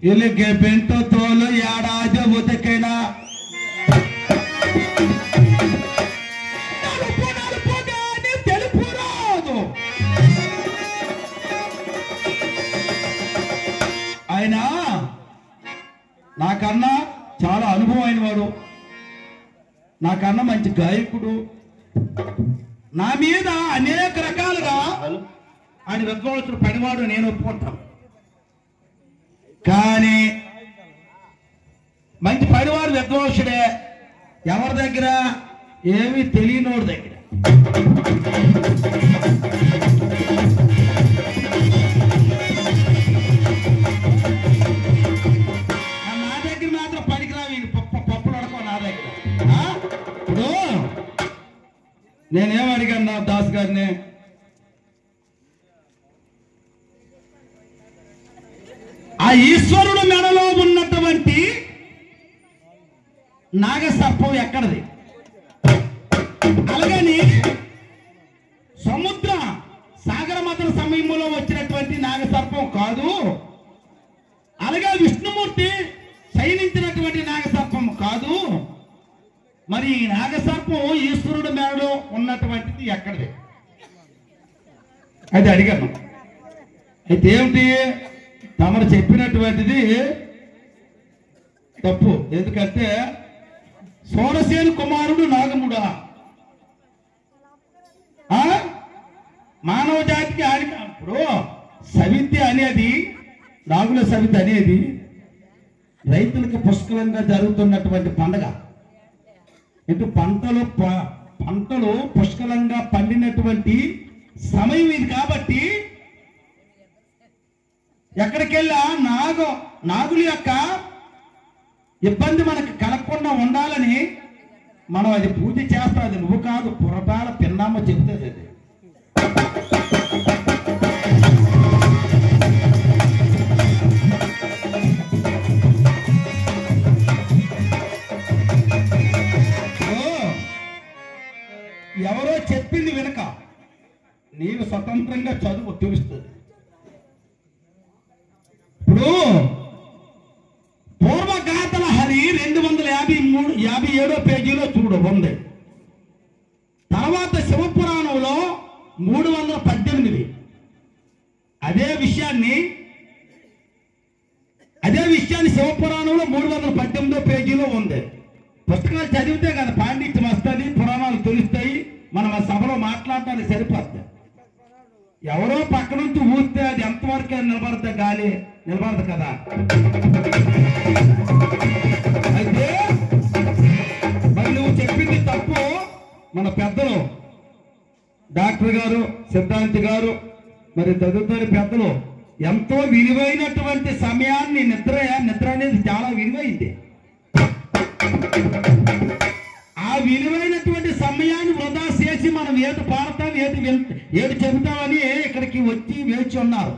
ಇಲ್ಲಿಗೆ ಬೆಂಟು ತೋಲು ಯಾಡಾದ ಉದಕೇನ తెలుపు రాదు. ఆయన నాకన్నా చాలా అనుభవం అయిన వాడు, నాకన్నా మంచి గాయకుడు, నా మీద అనేక రకాలుగా ఆయన విద్వాంసుడు పడివాడు నేను ఒప్పుకుంటాను. కానీ మంచి పడివాడు విద్వాంసుడే ఎవరి దగ్గర? ఏమీ తెలియనోడి దగ్గర. నా దగ్గర మాత్రం పనికిరావు పప్పులు అడకో నా దగ్గర. ఇప్పుడు నేనేం అడిగాను నా దాస్ గారిని, ఆ ఈశ్వరుడు మెడలో ఉన్నటువంటి నాగసర్పం ఎక్కడది? అలాగని సముద్ర సాగర మతన సమయంలో వచ్చినటువంటి నాగసర్పం కాదు, అలాగే విష్ణుమూర్తి శయనించినటువంటి నాగసర్పం కాదు. మరి ఈ నాగసర్పం ఈశ్వరుడు మెడలో ఉన్నటువంటిది ఎక్కడది? అది అడిగాను. అయితే ఏమిటి? తమరు చెప్పినటువంటిది తప్పు. ఎందుకంటే సోరసేను కుమారుడు నాగముడా, మానవ జాతికి హాని. ఇప్పుడు సవితి అనేది, నాగుల సవితి అనేది రైతులకు పుష్కలంగా జరుగుతున్నటువంటి పండగ. ఇటు పంటలు పుష్కలంగా పండినటువంటి సమయం ఇది. కాబట్టి ఎక్కడికెళ్ళా నాగుల యొక్క ఇబ్బంది మనకు కలగకుండా ఉండాలని మనం అది పూజ చేస్తాం. అది నువ్వు కాదు, పురపాల పిన్నమ్మ చెబుతుంది. అది ఎవరో చెప్పింది వెనక నీవు స్వతంత్రంగా చదువు తెలుస్తుంది. ఇప్పుడు పూర్వగాథల హరి 257 పేజీలో చూడు ఉంది. తర్వాత శివపురాణంలో 318. అదే విషయాన్ని శివపురాణంలో 318 పేజీలో ఉంది. పుస్తకాలు చదివితే కదా పాండిత్యం వస్తుంది, పురాణాలు తెలుస్తాయి, మనం ఆ సభలో మాట్లాడటానికి సరిపోద్ది. ఎవరో పక్క నుంచి ఊస్తే అది ఎంతవరకు నిలబడతా, గాలి నిలబడదు కదా. అయితే మరి నువ్వు చెప్పింది తప్పు. మన పెద్దలు డాక్టర్ గారు, సిద్ధాంతి గారు, మరి తదుపరి పెద్దలు ఎంతో విలువైనటువంటి సమయాన్ని నిద్ర అనేది చాలా విలువైంది. ఆ విలువైనటువంటి సమయాన్ని వృధా చేసి మనం ఏది పాడతాం, ఏది చెబుతామని ఇక్కడికి వచ్చి వేచి ఉన్నారు.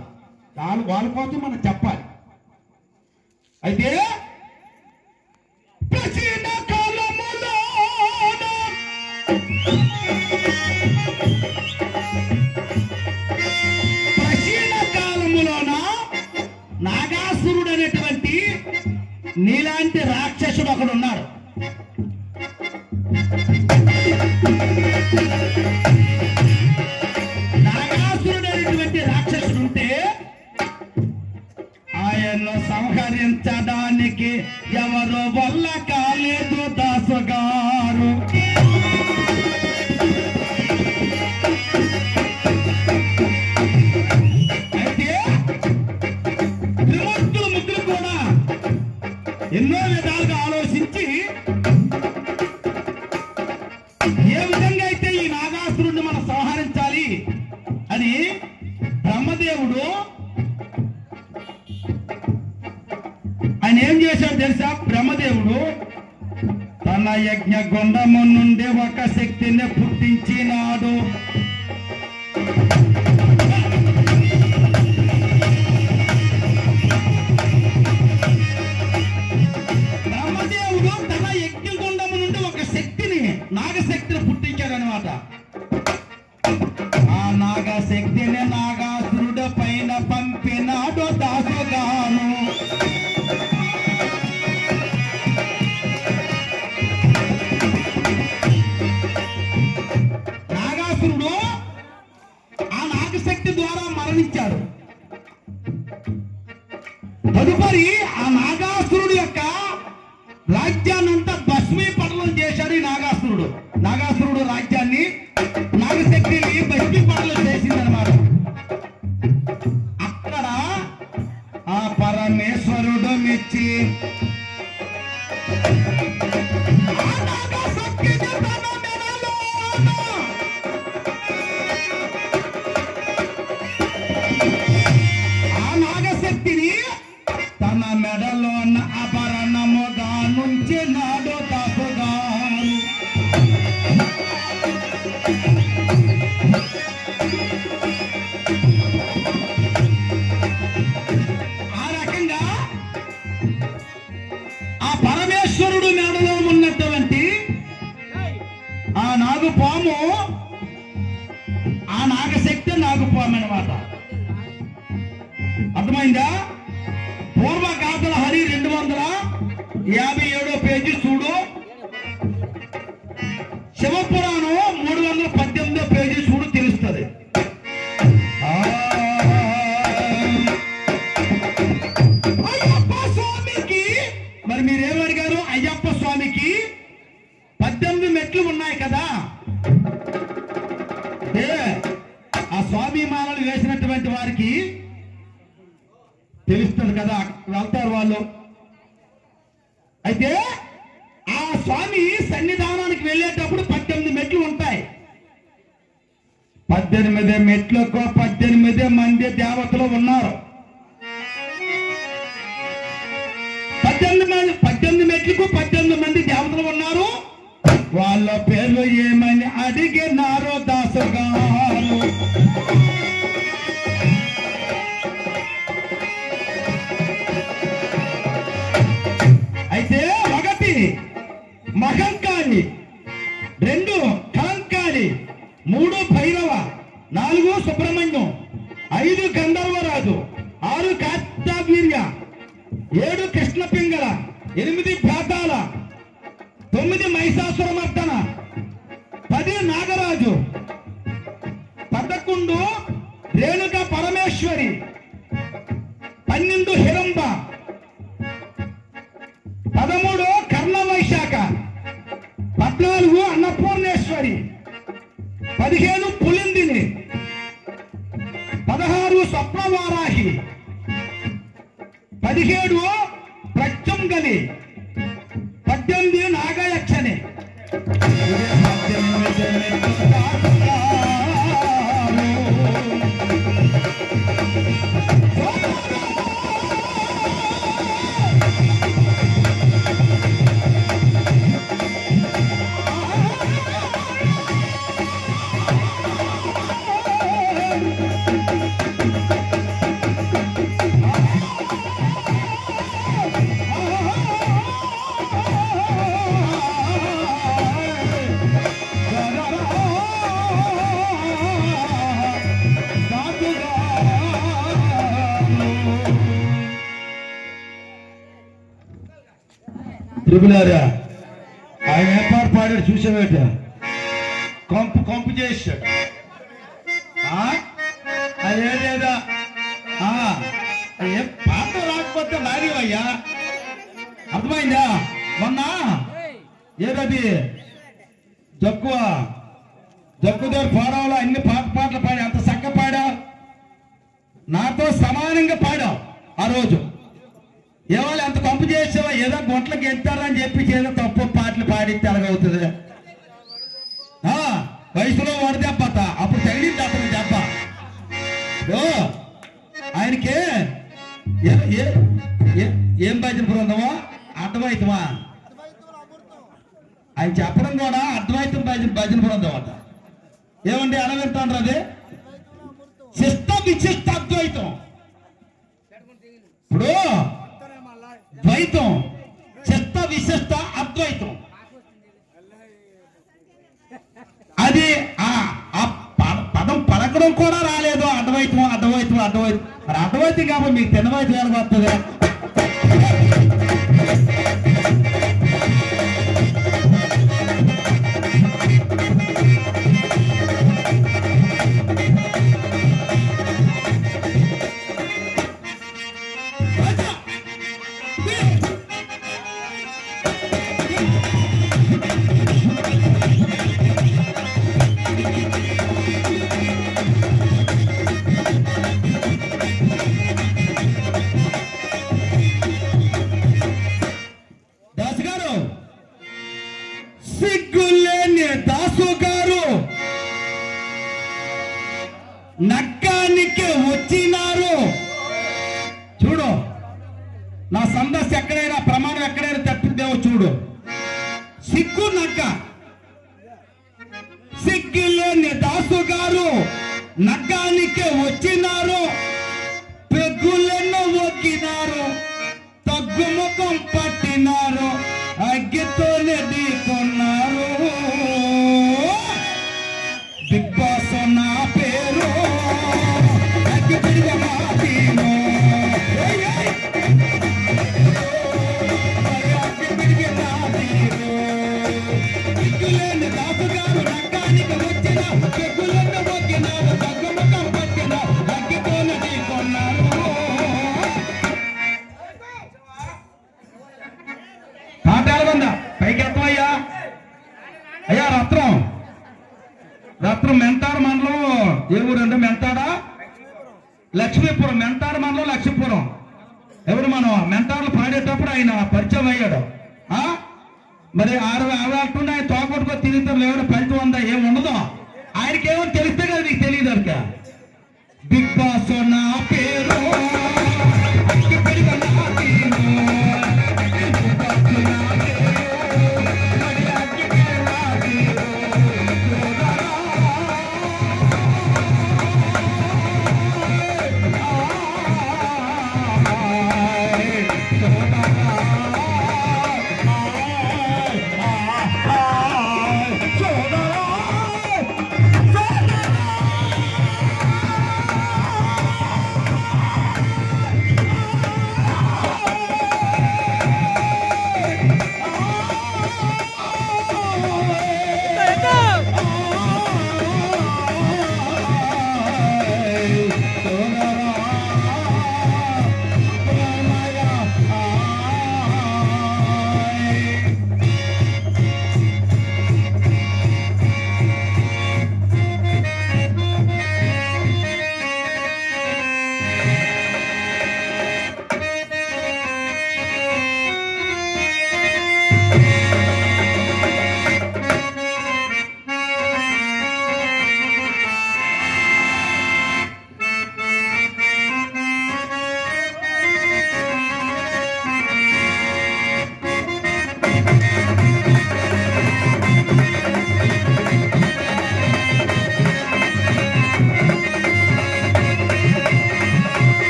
వాళ్ళ కోసం మనం చెప్పాలి. అయితే ప్రాచీన కాలములోన నాగాసురుడు అనేటువంటి నీలాంటి రాక్షసుడు ఒకడు ఉన్నాడు. నాగాసురుడు అనేటువంటి రాక్షసుడు ఉంటే ఆయన్ను సంహరించడానికి ఎవరు వల్ల కాలేదు దాసుగారు. అయితే త్రిమూర్తులు ముగ్గురు కూడా ఎన్నో విధాలుగా ఆలోచించి ఏ విధంగా అయితే ఈ నాగాసురుడిని మనం సంహరించాలి అని బ్రహ్మదేవుడు ఆయన ఏం చేశాడు తెలుసా? బ్రహ్మదేవుడు తన యజ్ఞ గుండము నుండి ఒక శక్తిని పుట్టించినాడు. బ్రహ్మదేవుడు తన యజ్ఞ గుండము నుండి ఒక శక్తిని, నాగశక్తిని పుట్టించాడనమాట. ఆ నాగశక్తిని నాగాసురుడు పైన పంపినాడు దాసుగాను. నాగాసురుడు ఆ నాగశక్తి ద్వారా మరణించాడు. తదుపరి ఆ నాగాసురుడు యొక్క రాజ్యాన్నంతా భస్మీపటలం చేశాడు ఈ నాగాసురుడు. నాగాసురుడు రాజ్యాన్ని, నాగశక్తిని భస్మీపటలం చేసిందనమాట. అక్కడ ఆ పరమేశ్వరుడు మెచ్చి ఆ నాగశక్తిని తన మెడలో ఉన్న ఆభరణముగా నుంచి నాడు దాసుగాను. ఆ రకంగా ఆ పరమేశ్వరుడు మెడలో ఉన్నటువంటి ఆ నాగుపాము, ఆ నాగశక్తి నాగుపాము అన్నమాట. అర్థమైందా? పూర్వగాథల హరి 257 పేజీ చూడు. శివపురాణం 318 పేజీ చూడు, తెలుస్తుంది. అయ్యప్ప స్వామికి మరి మీరేమడిగారు? అయ్యప్ప స్వామికి 18 మెట్లు ఉన్నాయి కదా. ఆ స్వామి గులాబీ మాలలు వేసినటువంటి వారికి తెలుస్తుంది కదా, వెళ్తారు వాళ్ళు. అయితే ఆ స్వామి సన్నిధానానికి వెళ్ళేటప్పుడు 18 మెట్లు ఉంటాయి. 18 మెట్లకు 18 మంది దేవతలు ఉన్నారు. 18 మెట్లకు 18 మంది దేవతలు ఉన్నారు. వాళ్ళ పేర్లు ఏమని అడిగినారో దాసగారు. అయితే 1 మహంకాళి, 2 కలంకాళి, 3 భైరవ, 4 సుబ్రహ్మణ్యం, 5 గంధర్వరాజు, 6 కార్తవీర్య, 7 కృష్ణ పింగళ, 8 భేతాల, 9 మహిషాసురమర్దన, 10 నాగరాజు, 11 రేణుక పరమేశ్వరి, 12 హిరంబ, 13 కర్ణ వైశాఖ, 14 అన్నపూర్ణేశ్వరి, 15 పులిందిని, 16 స్వప్నవారాహి, 17 ప్రత్యంగలి, 18 నాగయక్షని. త్రిపులారా ఆయన ఏర్పాటు పాడాడు చూసావేట, కంపు చేశాడు. అదేదేదా ఏ పాట రాకపోతే లారీవయ్యా, అర్థమైందా? మొన్న ఏదది జగ్గుదారు ఫోరంలో అన్ని పాటలు పాడా, అంత చక్క పాడా, నాతో సమానంగా పాడావు ఆ రోజు. ఏవాళ్ళు అంత కంపు చేసావా, ఏదో గొంట్లకి ఎత్తారని చెప్పి ఏదో తప్పు పాటలు పాడితే ఎలాగవుతుంది? వయసులో వాడు దెబ్బత, అప్పుడు తగిలింది అతను దెబ్బ. ఆయనకే ఏం భజన బృందమో అద్వైతమా ఆయన చెప్పడం కూడా అద్వైతం భజన బృందం అట. ఏమండి ఎలా వింటాండ్రు? అది శిష్ట విశిష్ట అద్వైతం. ఇప్పుడు ద్వైతం, శిష్ట విశిష్ట అద్వైతం. అది పదం పలకడం కూడా రాలేదు. అద్వైతం అద్వైతం అద్వైతం. మరి అద్వైతం కాబట్టి మీకు తినవైతం ఎలా వస్తుంది? నక్కానికి వచ్చినారు. చూడు, నా సందస్సు ఎక్కడైనా ప్రమాణం ఎక్కడైనా తప్పిద్దేమో చూడు. సిగ్గు నక్క, సిగ్గులేని దాసు గారు నక్కానికి వచ్చినారు. పెగ్గులను ఒక్కినారు, తగ్గుముఖం పట్టినారు, అగ్గితోనే ఢీకొన్నారు. బిగ్ బాస్ నా పేరు, అగ్గి పిడిగా మాటిను, అగ్గి పిడిగా మాటిను. సిగ్గులేని దాసు గారు నక్కానికి వచ్చిన, పెగ్గులను ఒక్కినారు, తగ్గుముఖం పట్టిన, అగ్గితోనే ఢీకొన్నారు. పైకి ఎత్తవయ్యా. అయ్యా రత్నం మెంతాడ మండలం, ఏ ఊరంటే మెంతాడా? లక్ష్మీపురం, మెంటారు మండలం లక్ష్మీపురం. ఎవరు మనం మెంటార్లు పాడేటప్పుడు ఆయన పరిచయం అయ్యాడు. మరి 60 అంటుండే ఆయన తోకొట్టుకో తిరుగుతారు, ఎవరైనా ఫలితం ఉందా? ఏముండదు. ఆయనకేమో తెలిస్తే కదా నీకు తెలియదు. అక్క బిగ్ బాస్ నా పేరు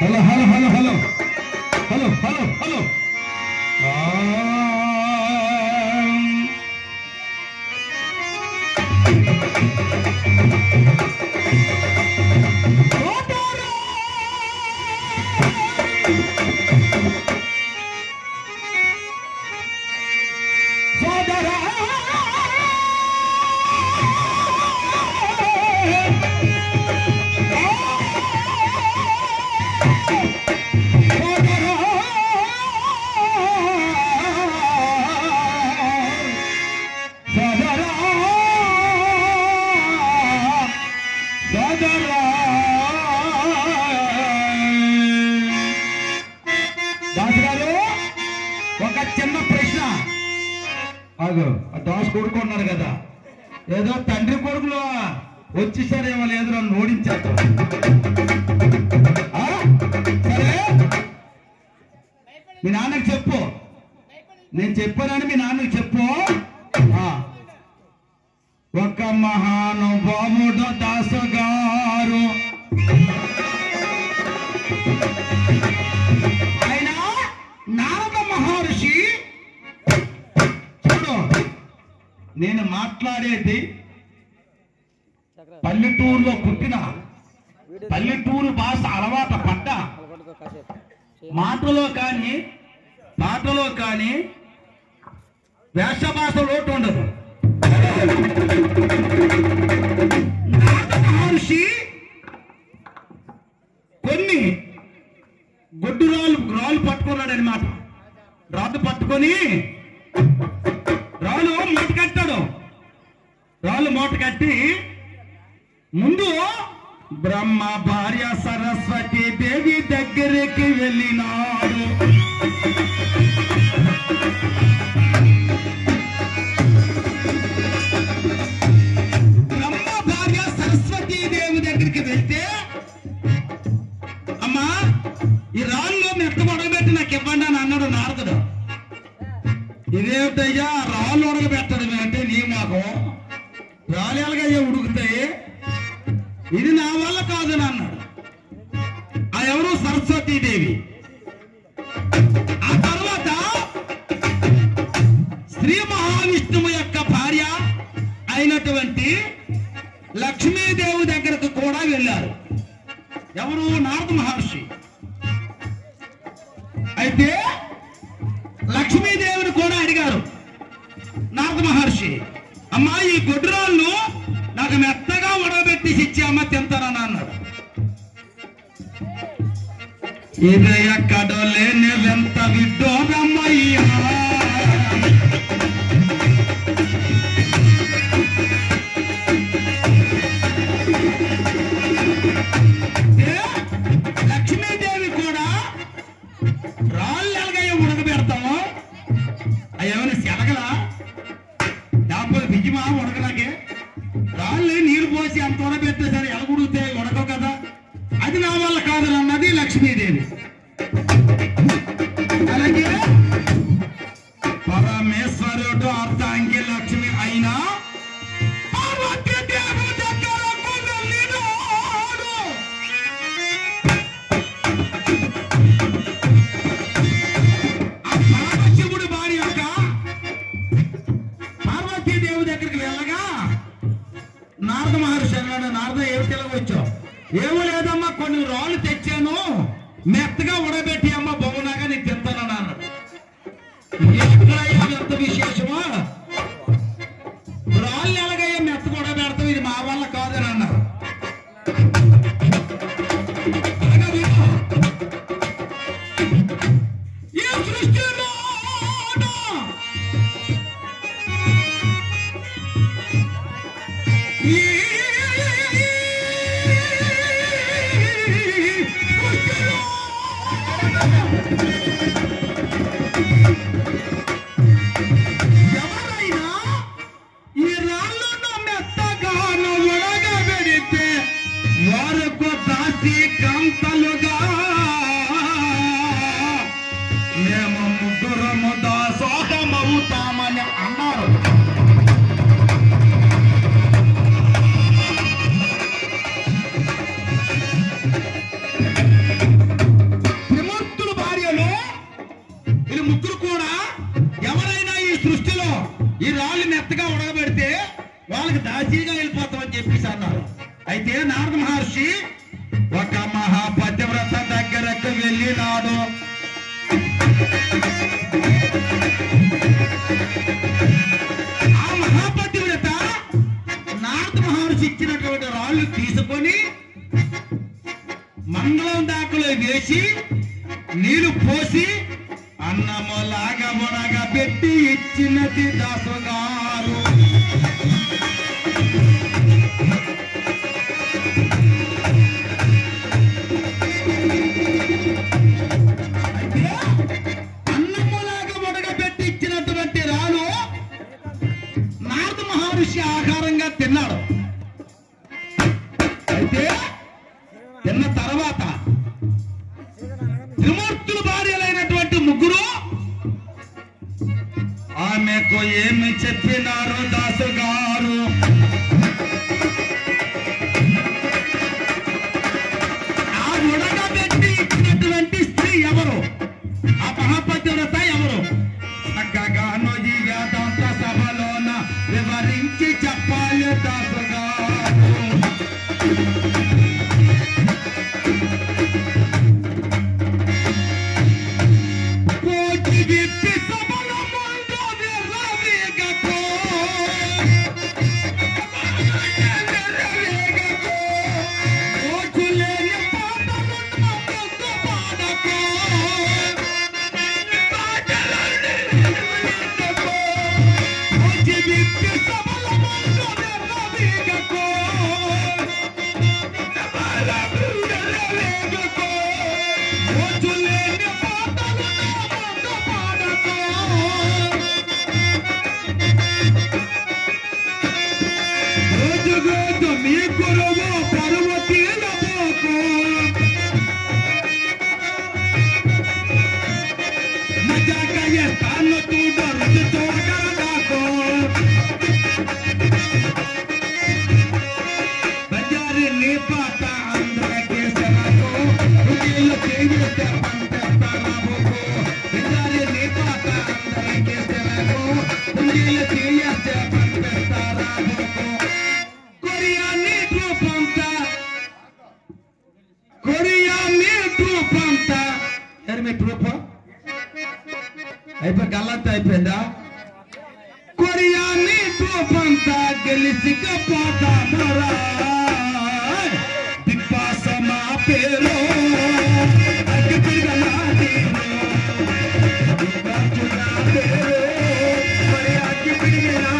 hello hello hello hello hello hello hello Dasu కొడుకున్నారు కదా, ఏదో తండ్రి కొడుకులు వచ్చేసారేమో లేదు నన్ను ఓడించారు. సరే మీ నాన్నకి చెప్పు, నేను చెప్పానని మీ నాన్నకి చెప్పు. ఒక మహానుభావుడు దాసు గారు ఆయన నారద మహర్షి. చూడు నేను మాట్లాడేది పల్లెటూరులో పుట్టిన పల్లెటూరు భాష అలవాటు మాటలో కానీ పాటలో కానీ వేష భాష లోటు ఉండదు. మహర్షి కొన్ని గొడ్డు రాళ్ళు పట్టుకున్నాడనమాట. రాళ్ళు పట్టుకొని రాళ్ళు మూట కట్టాడు. రాళ్ళు మూట కట్టి ముందు బ్రహ్మ భార్య సరస్వతి దేవి దగ్గరికి వెళ్ళినాడు. బ్రహ్మ భార్య సరస్వతి దేవి దగ్గరికి వెళ్తే, అమ్మా ఈ రాళ్ళు మెత్త ఉడకబెట్టి నాకు ఇవ్వండి అని అన్నాడు నారదుడు. ఇదేమిటయ్యా రాళ్ళు ఉడకబెట్టడం అంటే నీ మాకు రాళ్ళు ఎలాగయ్యా ఉడుకుతాయి, ఇది నా వల్ల కాదని అన్నాడు. ఆ ఎవరు సరస్వతీదేవి. ఆ తర్వాత శ్రీ మహావిష్ణువు యొక్క భార్య అయినటువంటి లక్ష్మీదేవి దగ్గరకు కూడా వెళ్ళారు. ఎవరు? నారద మహర్షి. అయితే లక్ష్మీదేవిని కూడా అడిగారు నారద మహర్షి, అమ్మా ఈ గొడ్రాళ్ళు నాకు మెత్తగా ఉడకబెట్టి ఇచ్చామా తింటానని అన్నాడు. ఇది ఎక్కడో లేని వెంత విడ్డోరమ్మయ్యా, లక్ష్మీదేవి కూడా రాళ్ళు ఎలాగయ్యా ఉడకబెడతాము, అయ్యేమైనా శనగలా లేకపోతే బియ్యమా ఉడకలాగే, రాళ్ళు నీరు పోసి అంత ఉడకబెట్టేసరి ఎలా ఉడుకుతాయి, ఉడకవు కదా, అది నా వల్ల కాదని అన్నది లక్ష్మీదేవి. అలాగే పరమేశ్వరుడు అర్ధాంగి లక్ష్మి అయినా శివుడు భార్య యొక్క పార్వతీదేవి దగ్గరికి వెళ్ళగా నారద మహర్షి అన్నాడు, నారద ఏమిటి వచ్చావు? ఏమో లేదమ్మా కొన్ని రాళ్ళు తెచ్చాను మెత్తగా ఉడబెట్టి అమ్మ బొమ్మనాగా నీకు తింటానని అన్నాడు. ఎంత విశేషమో, రాళ్ళు ఎలాగయ్యా మెత్తగా ఉడబెడతాం, ఇది మా వల్ల కాదని అన్నారు. ఈ సృష్టిలో ఎవరైనా ఈ రాళ్ళను మెత్తగా ఉడకబెడితే వారికి దాసి కంతలుగా మేము ముగ్గురము దాసోహమవుతామని అన్నారు. త్రిమూర్తుల భార్యలు వీళ్ళు ముగ్గురు కూడా ఎవరైనా ఈ సృష్టిలో ఈ రాళ్ళు మెత్తగా ఉడకబెడితే వాళ్ళకి దాసీగా వెళ్ళిపోతామని చెప్పేసి అన్నారు. అయితే నారద మహర్షి ఒక మహాపతివ్రత దగ్గరకు వెళ్ళినాడు. ఆ మహాపతివ్రత నారద మహర్షి ఇచ్చినటువంటి రాళ్ళు తీసుకొని మంగళం దాకలో వేసి నీళ్లు పోసి అన్నములాగా ఉడగా పెట్టి ఇచ్చినది దాసుగారు. అయితే అన్నములాగా ఉడగబెట్టి ఇచ్చినటువంటి రాళ్ళు నారద మహర్షి ఆహారంగా తిన్నాడు. అయితే తిన్న తర్వాత త్రిమూర్తుల భార్యలైనటువంటి ముగ్గురు ఆమెకు ఏమి చెప్పినారు దాసుగారు? ఆ ఉడకబెట్టి ఇచ్చినటువంటి స్త్రీ ఎవరు? ఆ మహాపతివ్రత ఎవరు? చక్కగాను ఈ వేదాంత సభలోన వివరించి చెప్పాలి దాసుగారు. పాట అందరికీ సెలకు కుండీలు చేయిస్తే పంటేస్తారా బొక్కు బిడ్డారి నీ పాట అందరికీ సెలకు కుండీలు చేయిస్తే పంటేస్తారా బొక్కు కొరియా నీ ట్రూప్ అంతా ఎవరు మీ ట్రూప్ అయిపోయి గల్లంతా అయిపోయిందా కొరియా నీ ట్రూప్ అంతా గెలిచి పాట మరా బిగ్ బాస్ మా పేరు అగ్గి పిడిగలా మరి అగ్గి పిడిగలా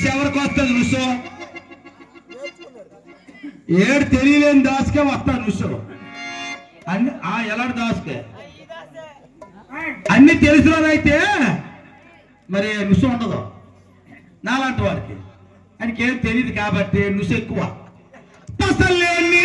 ఎవరికి వస్తుంది రుసు ఏడు తెలియలేని దాసుకే వస్తాను రుసు అన్ని ఎలాంటి దాసుకే అన్ని తెలిసినైతే మరి రుసు ఉండదు నాలాంటి వాడికి ఆయనకి ఏం తెలియదు కాబట్టి రుసు ఎక్కువ పసలేని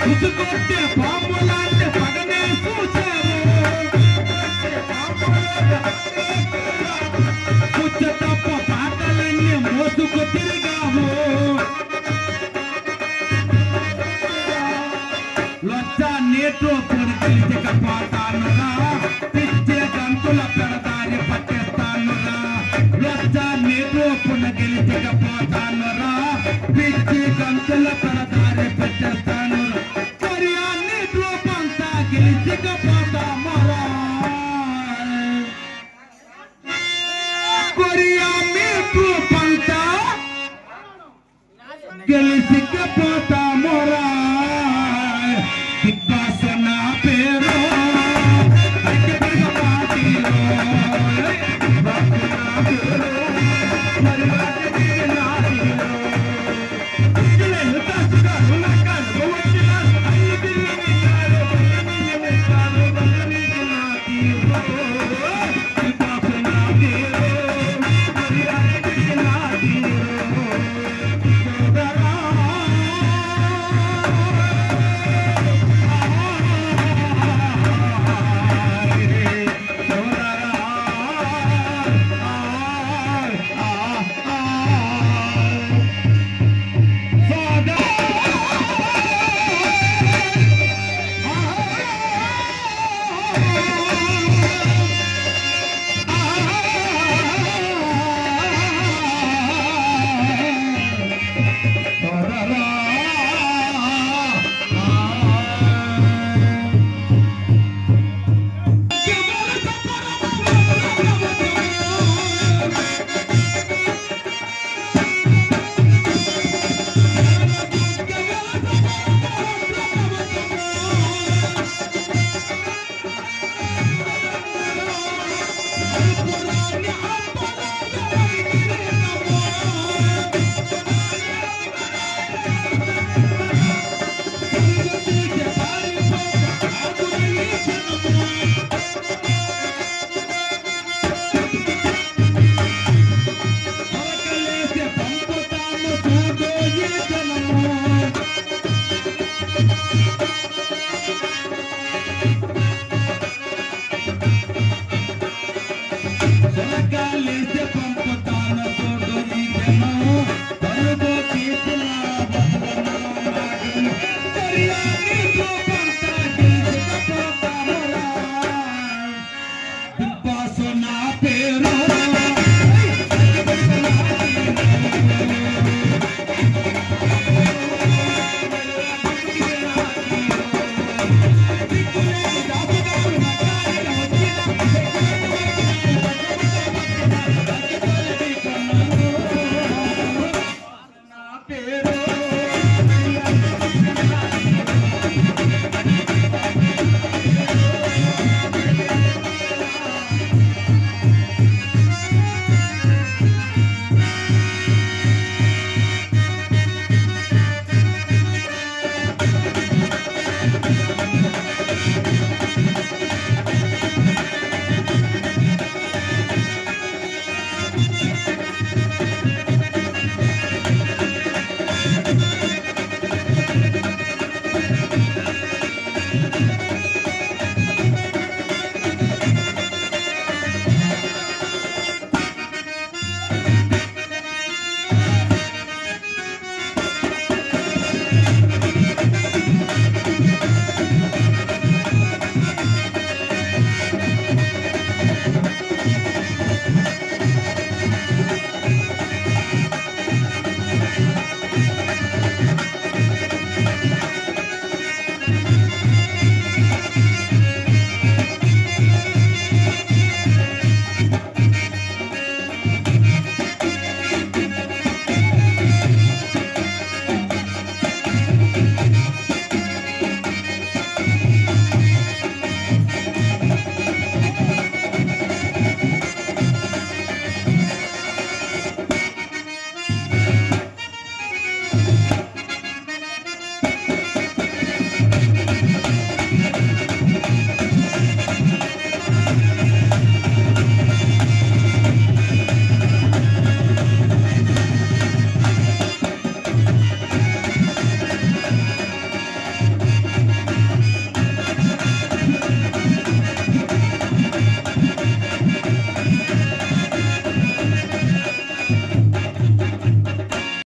ముసుకొట్టే పాములాంటి పగనే చూసాము పుచ్చ తప్ప పాటలన్నీ మోసుకు తిరిగాము లొచ్చ నీటు పొడిచిక పోతానురా పిచ్చే గంతుల పెడదారి పట్టేస్తానురా లొచ్చ నీటు పునగిలిచిక పోతానురా పిచ్చి గంతుల పెడదారి పెట్టేస్తాను గెలిచికపోతా మొరా బిగ్ బాస్ నా పేరు పార్టీలో మరి ఓ